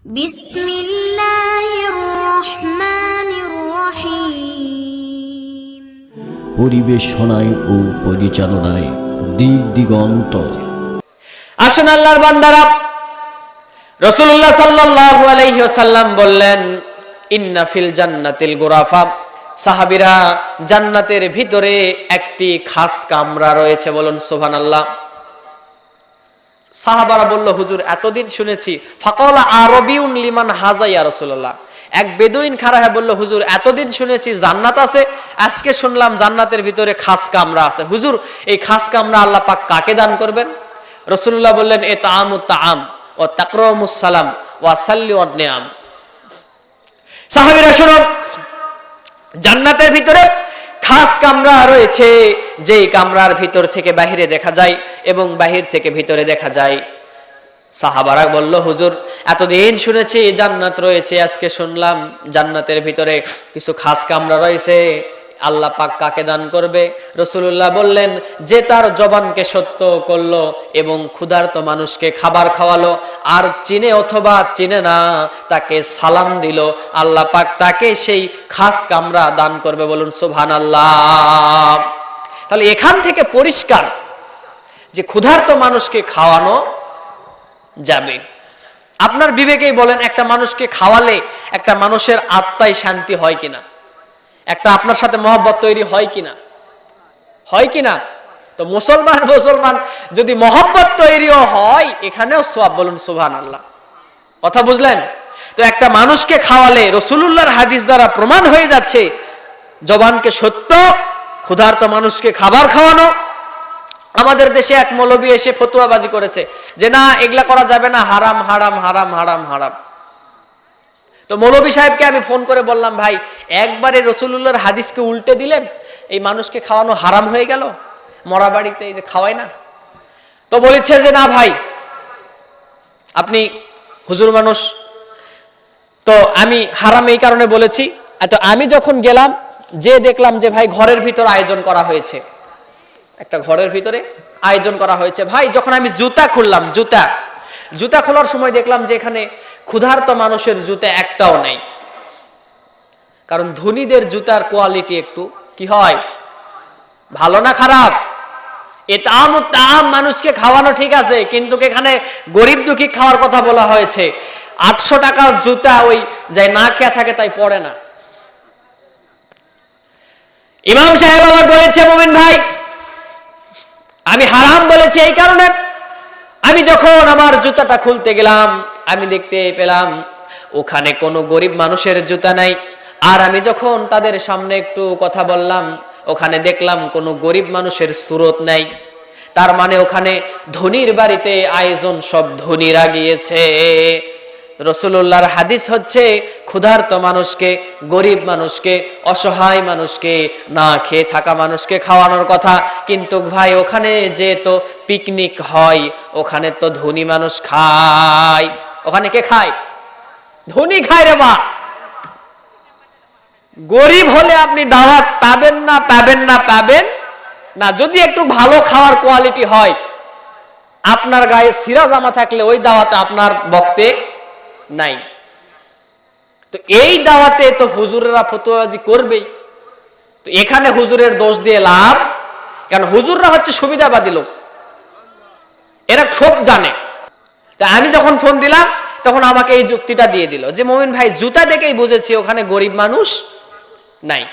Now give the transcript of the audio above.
বিসমিল্লাহির রহমানির রহিম। পরিবেশনায় ও পরিচালনায় দিক দিগন্ত। আসুন আল্লাহর বান্দারা, রাসূলুল্লাহ সাল্লাল্লাহু আলাইহি ওয়াসাল্লাম বললেন, ইন্না ফিল জান্নাতিল গুরাফা। সাহাবীরা, জান্নাতের ভিতরে একটি খাস কামরা রয়েছে, বলুন সুবহানাল্লাহ। সাহাবারা বলল, হুজুর এতদিন শুনেছি। ফাকালা আরবিউন লিমান হাজা ইয়া রাসূলুল্লাহ। এক বেদুইন খাড়া হয়ে বলল, হুজুর এতদিন শুনেছি জান্নাত আছে, আজকে শুনলাম জান্নাতের ভিতরে খাস কামরা আছে। হুজুর এই খাস কামরা আল্লাহ পাক কাকে দান করবেন? রাসূলুল্লাহ বললেন, এ তাআমুত তাআম ও তাকরামুস সালাম ওয়া সাল্লি ওয়াদ নিয়াম। সাহাবীরা শুনুন, জান্নাতের ভিতরে খাস কামরা রয়েছে, যেই কামরার ভিতর থেকে বাহিরে দেখা যায় এবং বাহির থেকে ভিতরে দেখা যায়। সাহাবারা বলল, হুজুর এতদিন শুনেছি জান্নাত রয়েছে, আজকে শুনলাম জান্নাতের ভিতরে কিছু খাস কামরা রয়েছে, আল্লাহ পাক কাকে দান করবে? রাসূলুল্লাহ বললেন, যে তার জবানকে সত্য করলো এবং ক্ষুধার্ত মানুষকে খাবার খাওয়ালো, আর চিনে অথবা চিনে না তাকে সালাম দিল, আল্লাহ পাক তাকে সেই খাস কামরা দান করবে, বলুন সুবহানাল্লাহ। তাহলে এখান থেকে পরিষ্কার যে ক্ষুধার্ত মানুষকে খাওয়ানো যাবে। আপনার বিবেকেই বলেন, একটা মানুষকে খাওয়ালে একটা মানুষের আত্মায় শান্তি হয় কিনা? একটা আপনার সাথে মহব্বত তৈরি হয় কিনা? হয় কিনা? তো মুসলমান যদি মহব্বত তৈরিও হয়, এখানেও সওয়াব, বলুন সুবহানাল্লাহ। কথা বুঝলেন? তো একটা মানুষকে খাওয়ালে রাসূলুল্লাহর হাদিস দ্বারা প্রমাণ হয়ে যাচ্ছে, জবানকে সত্য, ক্ষুধার্ত মানুষকে খাবার খাওয়ানো। আমাদের দেশে এক মৌলবী এসে ফতোয়াবাজি করেছে যে না, এগুলা করা যাবে না, হারাম হারাম হারাম হারাম হারাম। তো মৌলবী সাহেবকে আমি ফোন করে বললাম, ভাই একবারে রাসূলুল্লাহর হাদিসকে উল্টে দিলেন, এই মানুষকে খাওয়ানো হারাম হয়ে গেল, মরা বাড়িতে এই যে খাওয়ায় না। তো বলেছে যে না ভাই, আপনি হুজুর মানুষ, তো আমি হারাম এই কারণে বলেছি। তো আমি যখন গেলাম, যে দেখলাম যে ভাই ঘরের ভিতর আয়োজন করা হয়েছে, একটা ঘরের ভিতরে আয়োজন করা হয়েছে। ভাই যখন আমি জুতা খুললাম, জুতা খোলার সময় দেখলাম যে এখানে ক্ষুধার্ত মানুষের জুতা একটাও নেই। কারণ ধনীদের জুতার কোয়ালিটি একটু কি হয়, ভালো না খারাপ? ইতআমুত তাআম, মানুষকে খাওয়ানো ঠিক আছে, কিন্তু এখানে গরিব দুঃখী খাওয়ার কথা বলা হয়েছে। 800 টাকার জুতা ওই যাই না খেয়ে থাকে তাই পড়ে না। ইমাম সাহেব আবার বলেছে, মুমিন ভাই আমি হারাম বলেছি এই কারণে, আমি যখন আমার জুতাটা খুলতে গেলাম, আমি দেখতে পেলাম ওখানে কোনো গরিব মানুষের জুতা নাই। আর আমি যখন তাদের সামনে একটু কথা বললাম, ওখানে দেখলাম কোনো গরিব মানুষের সুরত নাই। তার মানে ওখানে ধনীর বাড়িতে আয়োজন সব ধনীরা গিয়েছে। রাসূলুল্লাহর হাদিস হচ্ছে, ক্ষুধার্ত মানুষকে, গরিব মানুষকে, অসহায় মানুষকে, না খেয়ে থাকা মানুষকে খাওয়ানোর কথা। কিন্তু ভাই ওখানে যে তো পিকনিক হয়, ওখানে তো ধনী মানুষ খায়। ওখানে কে খায়? ধনী খায় রে বা। গরিব হলে আপনি দাওয়াত পাবেন না, পাবেন না, পাবেন না। যদি একটু ভালো খাওয়ার কোয়ালিটি হয়, আপনার গায়ে সিরা জামা থাকলে ওই দাওয়াতে আপনার বক্তে নাই। তো এই দাওয়াতে তো হুজুরেরা ফতোয়াবাজি করবেই। তো এখানে হুজুরের দোষ দিয়ে লাভ, কারণ হুজুররা হচ্ছে সুবিধাবাদী লোক, এরা খুব জানে। তা আমি যখন ফোন দিলাম, তখন আমাকে এই যুক্তিটা দিয়ে দিল যে মুমিন ভাই জুতা দেখেই বুঝেছি ওখানে গরিব মানুষ নাই।